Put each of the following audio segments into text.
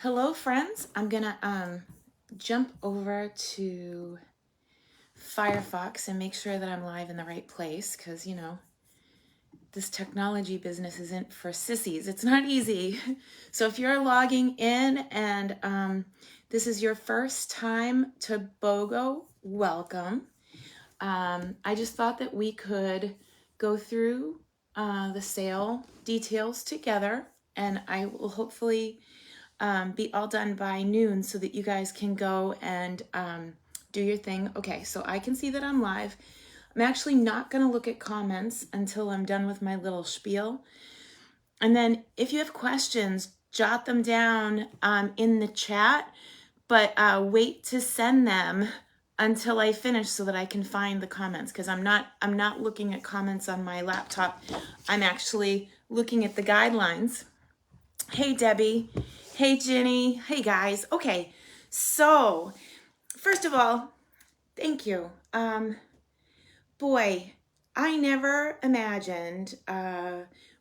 Hello friends, I'm gonna jump over to Firefox and make sure that I'm live in the right place because this technology business isn't for sissies. It's not easy. So if you're logging in and this is your first time to Bogo, welcome. I just thought that we could go through the sale details together, and I will hopefully be all done by noon so that you guys can go and do your thing. Okay, so I can see that I'm live. I'm actually not going to look at comments until I'm done with my little spiel. And then if you have questions, jot them down in the chat, but wait to send them until I finish so that I can find the comments, because I'm not looking at comments on my laptop. I'm actually looking at the guidelines. Hey, Debbie. Hey, Ginny. Hey, guys. Okay, so first of all, thank you. Boy, I never imagined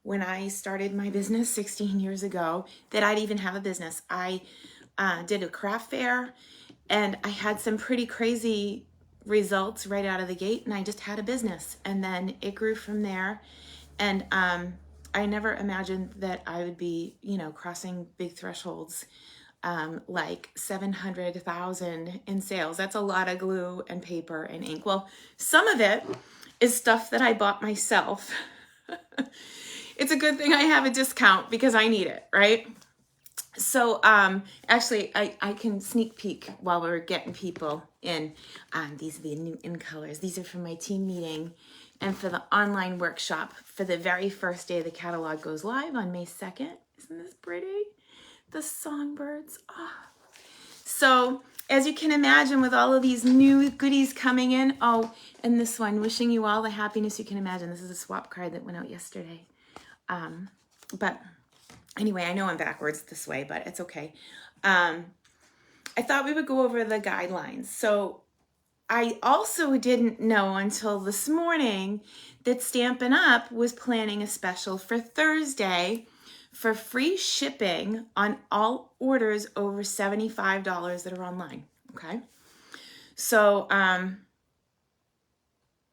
when I started my business 16 years ago that I'd even have a business. I did a craft fair, and I had some pretty crazy results right out of the gate, and I just had a business, and then it grew from there. And I never imagined that I would be, crossing big thresholds, like 700,000 in sales. That's a lot of glue and paper and ink. Well, some of it is stuff that I bought myself. It's a good thing I have a discount because I need it, right? So actually, I can sneak peek while we're getting people in. These are the new in colors. These are for my team meeting and for the online workshop for the very first day the catalog goes live on May 2nd. Isn't this pretty? The songbirds. Oh. So as you can imagine, with all of these new goodies coming in, and this one, wishing you all the happiness you can imagine. This is a swap card that went out yesterday. But anyway, I know I'm backwards this way, but it's okay. I thought we would go over the guidelines. So I also didn't know until this morning that Stampin' Up! Was planning a special for Thursday for free shipping on all orders over $75 that are online, okay? So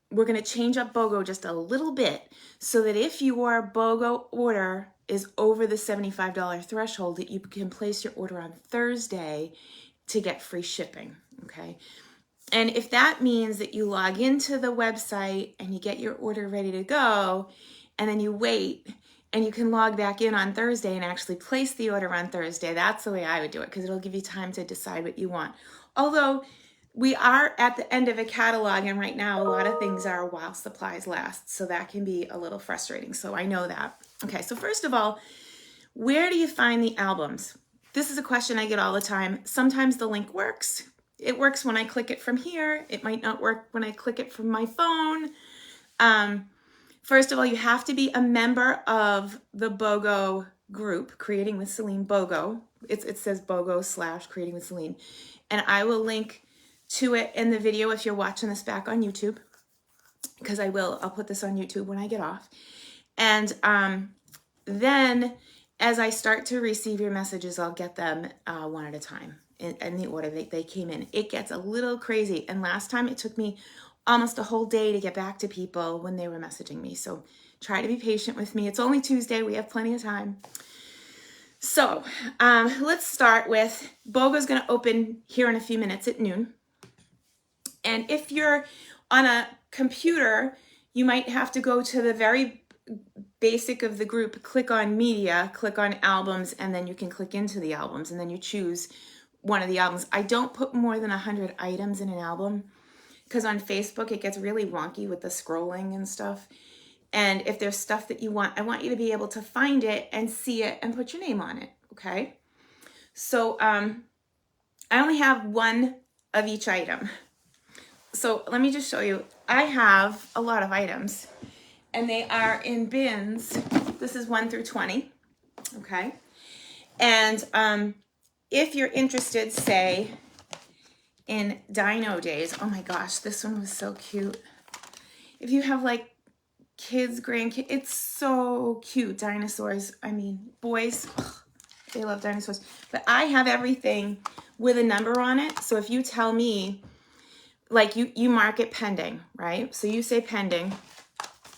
we're going to change up BOGO just a little bit so that if your BOGO order is over the $75 threshold, that you can place your order on Thursday to get free shipping, okay? And if that means that you log into the website and you get your order ready to go, and then you wait and you can log back in on Thursday and actually place the order on Thursday, that's the way I would do it, because it'll give you time to decide what you want. Although we are at the end of a catalog, and right now a lot of things are while supplies last, so that can be a little frustrating. So I know that. Okay, so first of all, where do you find the albums? This is a question I get all the time. Sometimes the link works. It works when I click it from here. It might not work when I click it from my phone. First of all, you have to be a member of the Bogo group, Creating with Selene Bogo. It says Bogo / Creating with Selene. And I will link to it in the video if you're watching this back on YouTube, because I'll put this on YouTube when I get off. And then as I start to receive your messages, I'll get them one at a time in the order they came in. It gets a little crazy. And last time it took me almost a whole day to get back to people when they were messaging me. So try to be patient with me. It's only Tuesday. We have plenty of time. So let's start with BOGO's going to open here in a few minutes at noon. And if you're on a computer, you might have to go to the very basic of the group, click on media, click on albums, and then you can click into the albums, and then you choose one of the albums. I don't put more than 100 items in an album, because on Facebook it gets really wonky with the scrolling and stuff. And if there's stuff that you want, I want you to be able to find it and see it and put your name on it, okay? So I only have one of each item. So let me just show you. I have a lot of items, and they are in bins. This is 1 through 20, okay? And if you're interested, say, in Dino Days, oh my gosh, this one was so cute. If you have like kids, grandkids, it's so cute. Dinosaurs, I mean, boys, They love dinosaurs. But I have everything with a number on it. So if you tell me, like you mark it pending, right? So you say pending.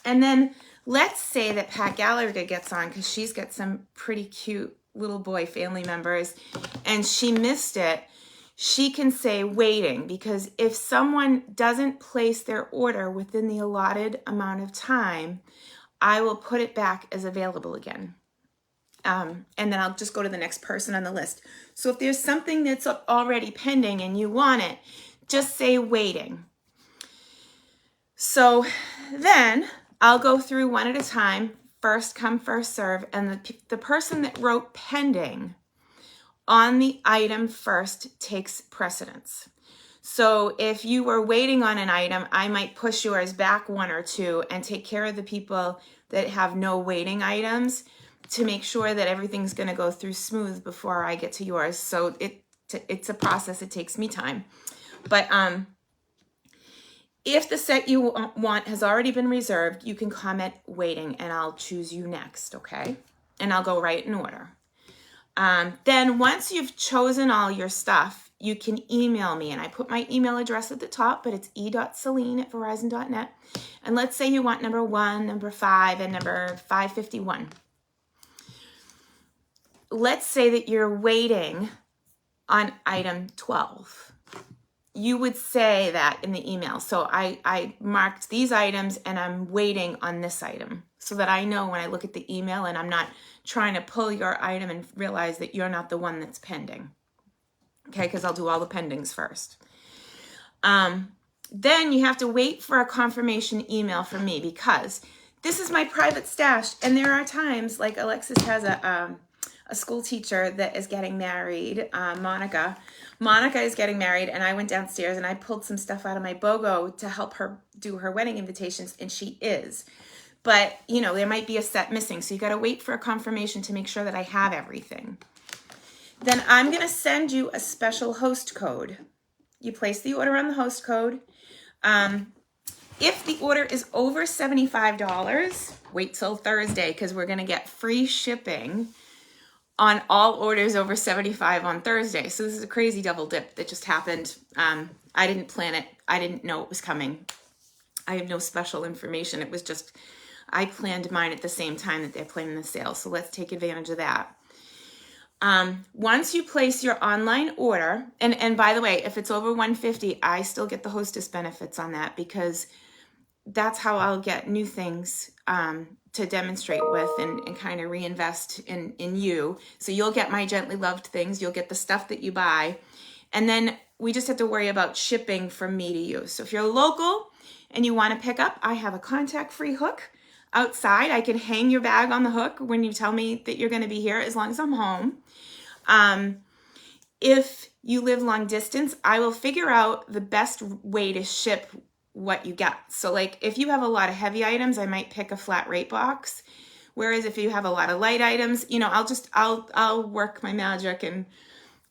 And then let's say that Pat Gallagher gets on because she's got some pretty cute little boy family members and she missed it. She can say waiting, because if someone doesn't place their order within the allotted amount of time, I will put it back as available again. And then I'll just go to the next person on the list. So if there's something that's already pending and you want it, just say waiting. So then I'll go through one at a time, first come, first serve, and the person that wrote pending on the item first takes precedence. So if you were waiting on an item, I might push yours back one or two and take care of the people that have no waiting items to make sure that everything's going to go through smooth before I get to yours. So it's a process. It takes me time. But if the set you want has already been reserved, you can comment waiting and I'll choose you next, okay? And I'll go right in order. Then once you've chosen all your stuff, you can email me, and I put my email address at the top, but it's e.selene@verizon.net. And let's say you want number 1, number 5, and number 551. Let's say that you're waiting on item 12. You would say that in the email. So I marked these items and I'm waiting on this item so that I know when I look at the email and I'm not trying to pull your item and realize that you're not the one that's pending. Okay, because I'll do all the pendings first. Then you have to wait for a confirmation email from me, because this is my private stash. And there are times, like Alexis has a school teacher that is getting married, Monica. Monica is getting married, and I went downstairs and I pulled some stuff out of my BOGO to help her do her wedding invitations, and she is. But, you know, there might be a set missing, so you got to wait for a confirmation to make sure that I have everything. Then I'm going to send you a special host code. You place the order on the host code. If the order is over $75, wait till Thursday, because we're going to get free shipping on all orders over $75 on Thursday. So this is a crazy double dip that just happened. I didn't plan it. I didn't know it was coming. I have no special information. It was just, I planned mine at the same time that they're planning the sale. So let's take advantage of that. Once you place your online order, and by the way, if it's over $150, I still get the hostess benefits on that, because that's how I'll get new things to demonstrate with and kind of reinvest in you. So you'll get my gently loved things. You'll get the stuff that you buy. And then we just have to worry about shipping from me to you. So if you're local and you want to pick up, I have a contact-free hook outside. I can hang your bag on the hook when you tell me that you're going to be here, as long as I'm home. If you live long distance, I will figure out the best way to ship what you get. So like if you have a lot of heavy items, I might pick a flat rate box. Whereas if you have a lot of light items, you know, I'll work my magic and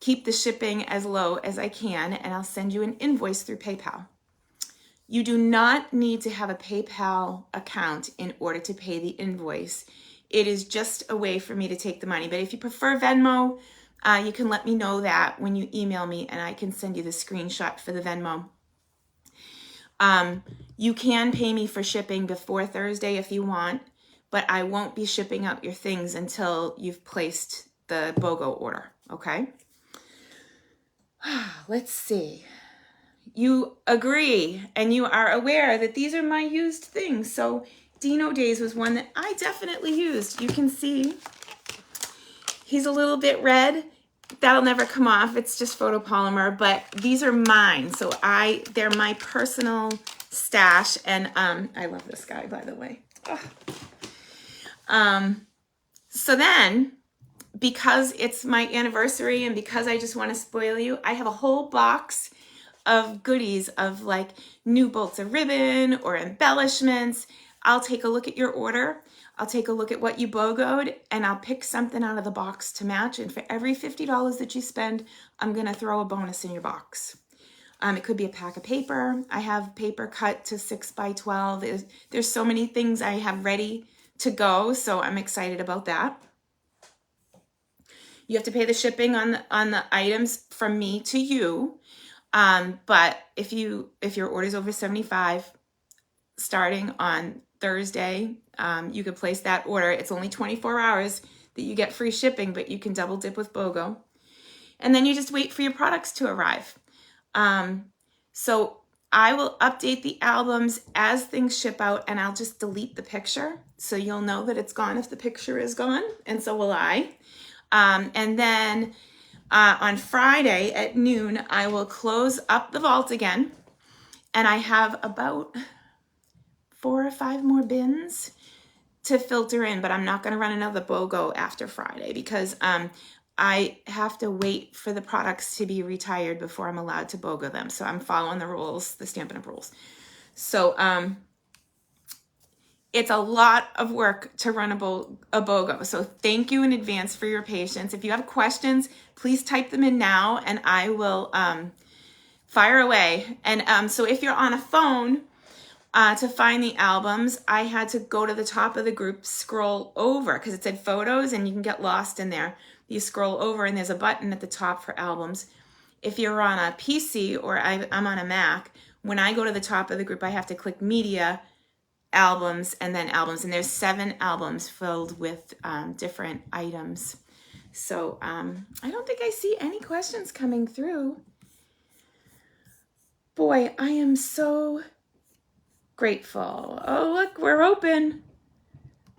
keep the shipping as low as I can, and I'll send you an invoice through PayPal. You do not need to have a PayPal account in order to pay the invoice. It is just a way for me to take the money. But if you prefer Venmo, you can let me know that when you email me, and I can send you the screenshot for the Venmo. You can pay me for shipping before Thursday if you want, but I won't be shipping out your things until you've placed the BOGO order, okay? Let's see. You agree and you are aware that these are my used things. So Dino Days was one that I definitely used. You can see he's a little bit red. That'll never come off. It's just photopolymer, but these are mine. So they're my personal stash. And I love this guy, by the way. So then, because it's my anniversary and because I just want to spoil you, I have a whole box of goodies of like new bolts of ribbon or embellishments. I'll take a look at your order. I'll take a look at what you BOGO'd, and I'll pick something out of the box to match. And for every $50 that you spend, I'm going to throw a bonus in your box. It could be a pack of paper. I have paper cut to 6x12. There's so many things I have ready to go, so I'm excited about that. You have to pay the shipping on the items from me to you. But if your order is over 75, starting on Thursday, you could place that order. It's only 24 hours that you get free shipping, but you can double dip with BOGO. And then you just wait for your products to arrive. So I will update the albums as things ship out, and I'll just delete the picture. So you'll know that it's gone if the picture is gone, and so will I. And then on Friday at noon, I will close up the vault again. And I have about 4 or 5 more bins to filter in, but I'm not going to run another BOGO after Friday because I have to wait for the products to be retired before I'm allowed to BOGO them. So I'm following the rules, the Stampin' Up! Rules. So it's a lot of work to run a BOGO. So thank you in advance for your patience. If you have questions, please type them in now and I will fire away. And so if you're on a phone, to find the albums, I had to go to the top of the group, scroll over, because it said photos and you can get lost in there. You scroll over and there's a button at the top for albums. If you're on a PC or I'm on a Mac, when I go to the top of the group, I have to click media, albums, and then albums. And there's 7 albums filled with different items. So I don't think I see any questions coming through. Boy, I am so grateful. Oh, look, we're open.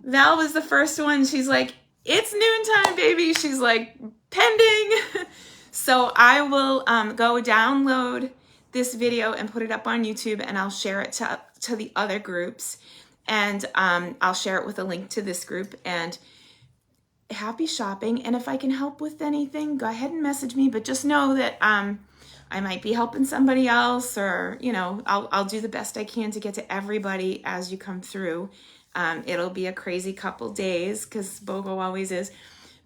Val was the first one. She's like, it's noontime, baby. She's like, pending. So I will go download this video and put it up on YouTube, and I'll share it to the other groups. And I'll share it with a link to this group. And happy shopping. And if I can help with anything, go ahead and message me. But just know that I might be helping somebody else, or, you know, I'll do the best I can to get to everybody as you come through. It'll be a crazy couple days because BOGO always is.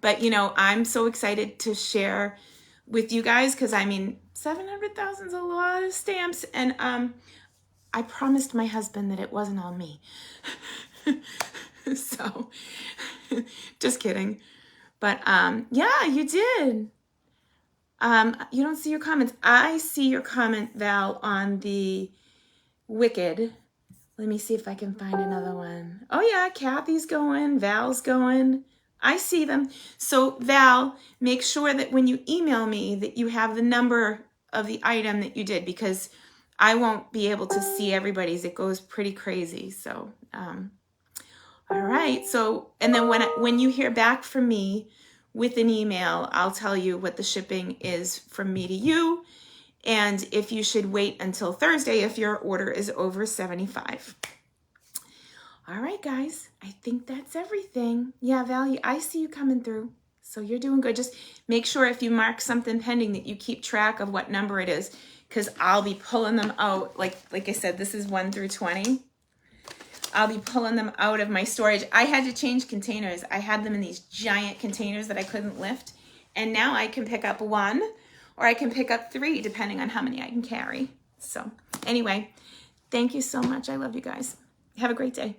But, you know, I'm so excited to share with you guys because, I mean, 700,000 is a lot of stamps. And I promised my husband that it wasn't all me. So, just kidding. But, yeah, you did. You don't see your comments. I see your comment, Val, on the Wicked. Let me see if I can find another one. Oh yeah, Kathy's going, Val's going. I see them. So Val, make sure that when you email me that you have the number of the item that you did, because I won't be able to see everybody's. It goes pretty crazy. So, all right. So, and then when you hear back from me with an email, I'll tell you what the shipping is from me to you, and if you should wait until Thursday if your order is over 75. All right, guys, I think that's everything. Yeah, Val, I see you coming through, so you're doing good. Just make sure if you mark something pending that you keep track of what number it is, because I'll be pulling them out. Like I said, this is 1 through 20. I'll be pulling them out of my storage. I had to change containers. I had them in these giant containers that I couldn't lift. And now I can pick up 1 or I can pick up 3 depending on how many I can carry. So anyway, thank you so much. I love you guys. Have a great day.